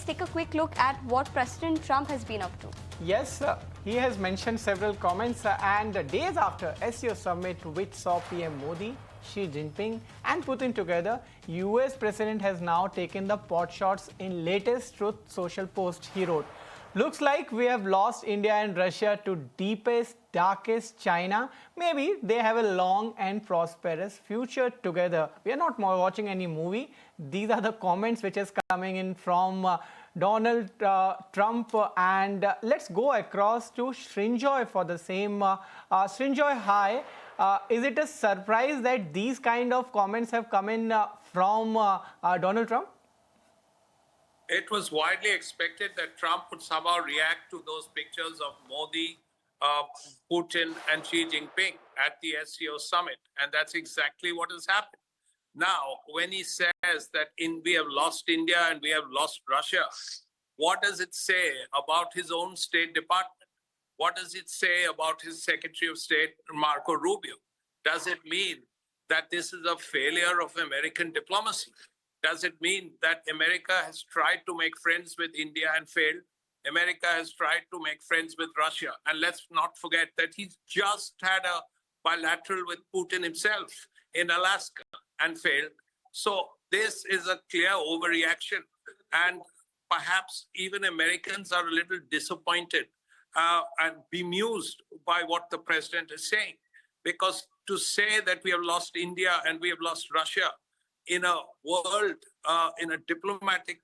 take a quick look at what President Trump has been up to. Yes, he has mentioned several comments and days after SCO summit which saw PM Modi, Xi Jinping and Putin together, US President has now taken the pot shots in latest Truth Social post. He wrote, "Looks like we have lost India and Russia to deepest, darkest China. Maybe they have a long and prosperous future together." We are not watching any movie. These are the comments which is coming in from Donald Trump. And let's go across to Srinjoy for the same. Srinjoy, hi. Is it a surprise that these kind of comments have come in from Donald Trump? It was widely expected that Trump would somehow react to those pictures of Modi, Putin, and Xi Jinping at the SCO summit. And that's exactly what has happened. Now, when he says that we have lost India and we have lost Russia, what does it say about his own State Department? What does it say about his Secretary of State, Marco Rubio? Does it mean that this is a failure of American diplomacy? Does it mean that America has tried to make friends with India and failed? America has tried to make friends with Russia. And let's not forget that he's just had a bilateral with Putin himself in Alaska and failed. So this is a clear overreaction. And perhaps even Americans are a little disappointed and bemused by what the president is saying. Because to say that we have lost India and we have lost Russia in a world, in a diplomatic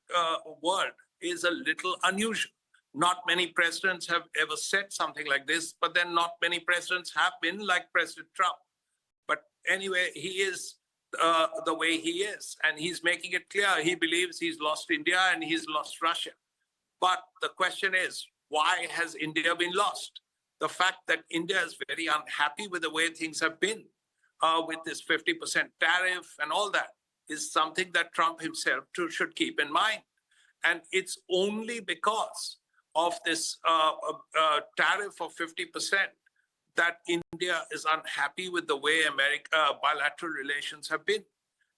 world, is a little unusual. Not many presidents have ever said something like this, but then not many presidents have been like President Trump. But anyway, he is the way he is, and he's making it clear he believes he's lost India and he's lost Russia. But the question is, why has India been lost? The fact that India is very unhappy with the way things have been, with this 50% tariff and all that, is something that Trump himself too should keep in mind. And it's only because of this tariff of 50% that India is unhappy with the way bilateral relations have been.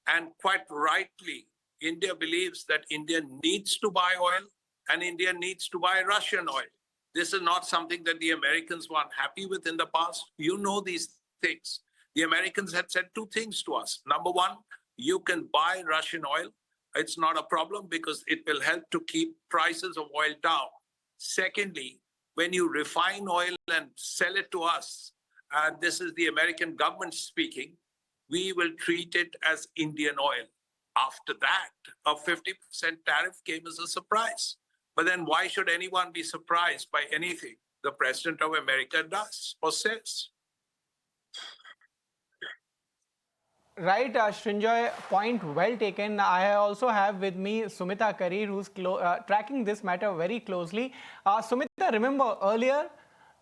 And quite rightly, India believes that India needs to buy oil and India needs to buy Russian oil. This is not something that the Americans were unhappy with in the past. You know these things. The Americans had said two things to us. Number one, you can buy Russian oil. It's not a problem because it will help to keep prices of oil down. Secondly, when you refine oil and sell it to us, and this is the American government speaking, we will treat it as Indian oil. After that, a 50% tariff came as a surprise. But then why should anyone be surprised by anything the President of America does or says? Right, Srinjoy, point well taken. I also have with me Sumita Karir, who's tracking this matter very closely. Sumita, remember earlier,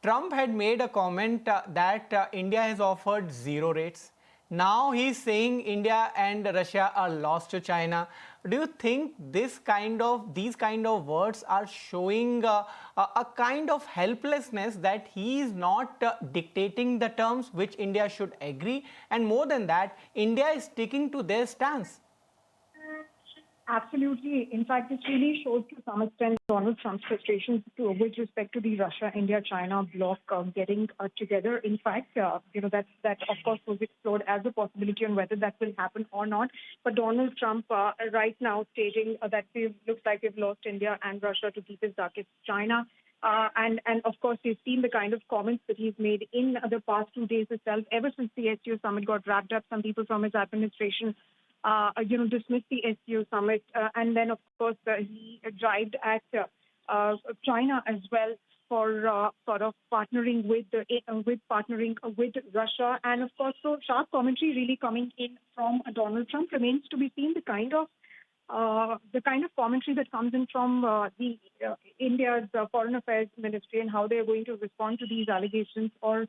Trump had made a comment that India has offered zero rates. Now he's saying India and Russia are lost to China. Do you think these kind of words are showing a kind of helplessness that he is not dictating the terms which India should agree? And more than that, India is sticking to their stance. Absolutely. In fact, this really shows to some extent Donald Trump's frustrations with respect to the Russia-India-China bloc getting together. In fact, that of course was explored as a possibility on whether that will happen or not. But Donald Trump right now stating that looks like we've lost India and Russia to deepest, darkest China. And of course, we've seen the kind of comments that he's made in the past 2 days itself. Ever since the SCO summit got wrapped up, some people from his administration dismissed the SCO summit. And then, of course, he jibed at China as well for sort of partnering with Russia. And, of course, so sharp commentary really coming in from Donald Trump. Remains to be seen the kind of commentary that comes in from India's Foreign Affairs Ministry and how they are going to respond to these allegations or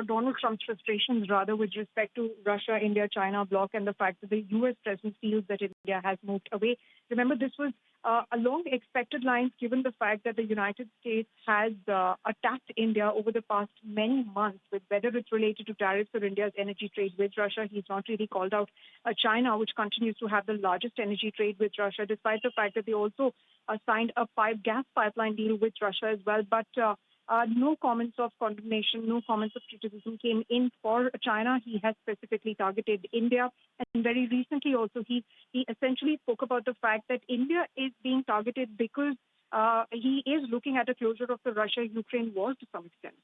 Donald Trump's frustrations, rather, with respect to Russia, India, China bloc and the fact that the U.S. president feels that India has moved away. Remember, this was along expected lines, given the fact that the United States has attacked India over the past many months, with whether it's related to tariffs or India's energy trade with Russia. He's not really called out China, which continues to have the largest energy trade with Russia, despite the fact that they also signed a gas pipeline deal with Russia as well. But no comments of condemnation, no comments of criticism came in for China. He has specifically targeted India. And very recently also, he essentially spoke about the fact that India is being targeted because he is looking at a closure of the Russia-Ukraine war to some extent.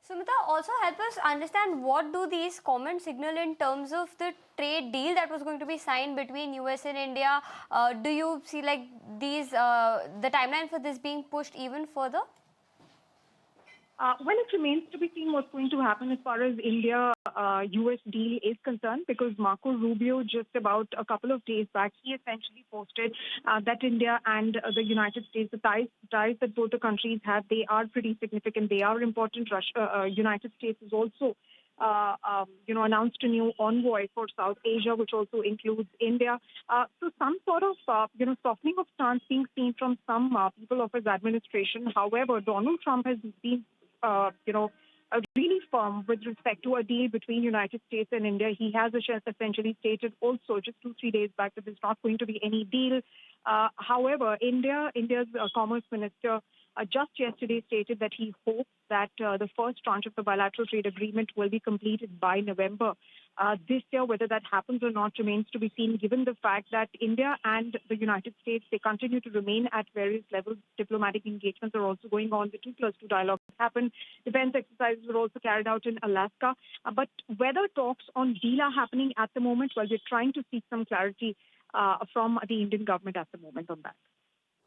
Sumita, also help us understand what do these comments signal in terms of the trade deal that was going to be signed between US and India. Do you see like these the timeline for this being pushed even further? Well, it remains to be seen what's going to happen as far as India-US deal is concerned, because Marco Rubio, just about a couple of days back, he essentially posted that India and the United States, the ties that both the countries have, they are pretty significant. They are important. United States is also announced a new envoy for South Asia, which also includes India. So some sort of, softening of stance being seen from some people of his administration. However, Donald Trump has been really firm with respect to a deal between United States and India. He has essentially stated also just 2-3 days back that there's not going to be any deal. However, India's Commerce Minister just yesterday stated that he hopes that the first tranche of the bilateral trade agreement will be completed by November this year. Whether that happens or not remains to be seen, given the fact that India and the United States, they continue to remain at various levels. Diplomatic engagements are also going on. The 2+2 dialogue happened. Defense exercises were also carried out in Alaska. But whether talks on deal are happening at the moment, well, we're trying to seek some clarity from the Indian government at the moment on that.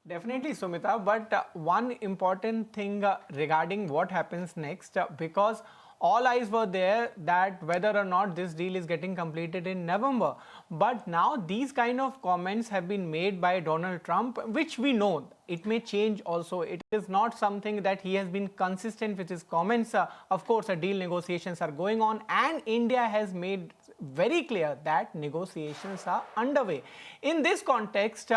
Definitely, Sumita, but one important thing regarding what happens next, because all eyes were there that whether or not this deal is getting completed in November. But now these kind of comments have been made by Donald Trump, which we know it may change also. It is not something that he has been consistent with his comments. Of course, deal negotiations are going on and India has made very clear that negotiations are underway. In this context,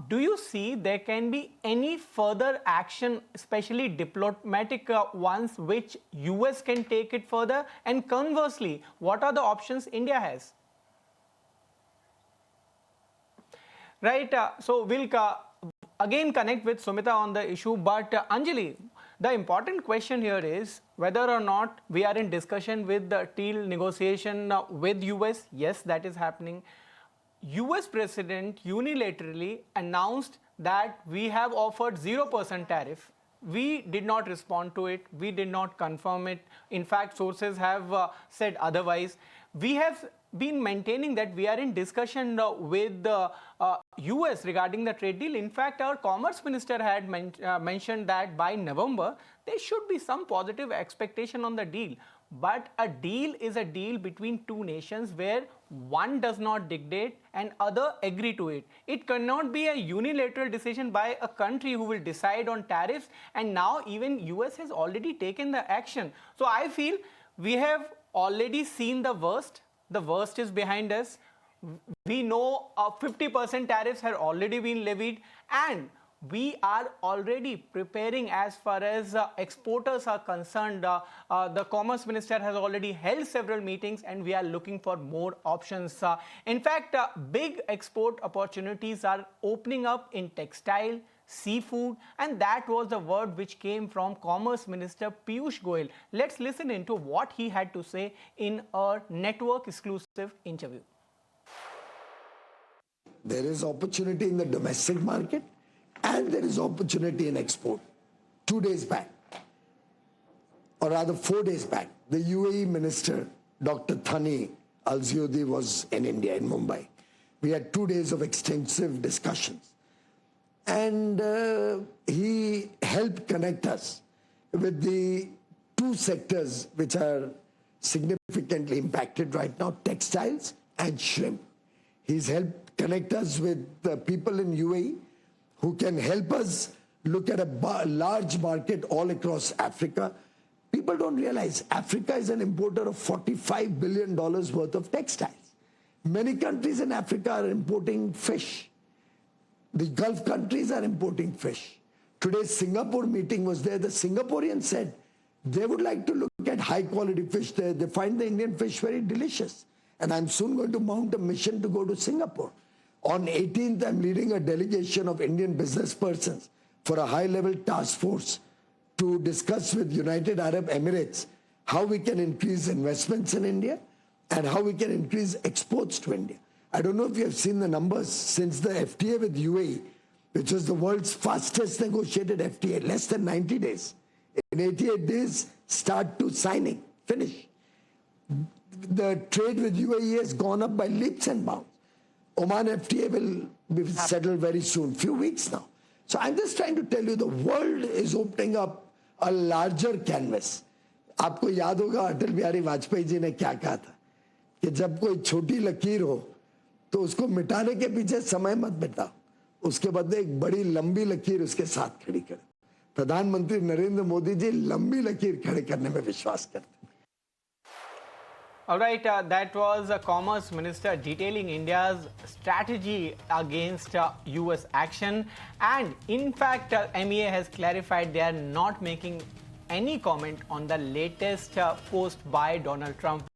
do you see there can be any further action, especially diplomatic ones, which US can take it further? And conversely, what are the options India has? Right, so we'll again connect with Sumita on the issue, but Anjali, the important question here is whether or not we are in discussion with the deal negotiation with US. Yes, that is happening. US President unilaterally announced that we have offered 0% tariff. We did not respond to it. We did not confirm it. In fact, sources have said otherwise. We have been maintaining that we are in discussion with the US regarding the trade deal. In fact, our Commerce Minister had mentioned that by November, there should be some positive expectation on the deal. But a deal is a deal between two nations where one does not dictate and other agree to it. It cannot be a unilateral decision by a country who will decide on tariffs, and now even US has already taken the action. So I feel we have already seen the worst. The worst is behind us. We know 50% tariffs have already been levied, and we are already preparing as far as exporters are concerned. The Commerce Minister has already held several meetings and we are looking for more options. In fact, big export opportunities are opening up in textile, seafood, and that was the word which came from Commerce Minister Piyush Goyal. Let's listen into what he had to say in a network exclusive interview. There is opportunity in the domestic market and there is opportunity in export. 2 days back, or rather 4 days back, the UAE Minister, Dr. Thani Al-Ziyoudi, was in India, in Mumbai. We had 2 days of extensive discussions. And he helped connect us with the two sectors which are significantly impacted right now, textiles and shrimp. He's helped connect us with the people in UAE who can help us look at a large market all across Africa. People don't realize Africa is an importer of $45 billion worth of textiles. Many countries in Africa are importing fish. The Gulf countries are importing fish. Today's Singapore meeting was there. The Singaporeans said they would like to look at high quality fish there. They find the Indian fish very delicious. And I'm soon going to mount a mission to go to Singapore. On 18th, I'm leading a delegation of Indian business persons for a high-level task force to discuss with United Arab Emirates how we can increase investments in India and how we can increase exports to India. I don't know if you have seen the numbers since the FTA with UAE, which was the world's fastest negotiated FTA, less than 90 days. In 88 days, start to signing, finish. The trade with UAE has gone up by leaps and bounds. Oman FTA will be settled very soon, few weeks now. So I'm just trying to tell you the world is opening up a larger canvas. आपको याद होगा अटल बिहारी वाजपेयी जी ने क्या कहा था कि जब कोई छोटी लकीर हो तो उसको मिटाने के पीछे समय मत बिताओ, उसके बदले एक बड़ी लंबी लकीर उसके साथ खड़ी करो. प्रधानमंत्री नरेंद्र मोदी जी लंबी लकीर खड़े करने में विश्वास करते हैं. All right, that was Commerce Minister detailing India's strategy against US action. And in fact, MEA has clarified they are not making any comment on the latest post by Donald Trump.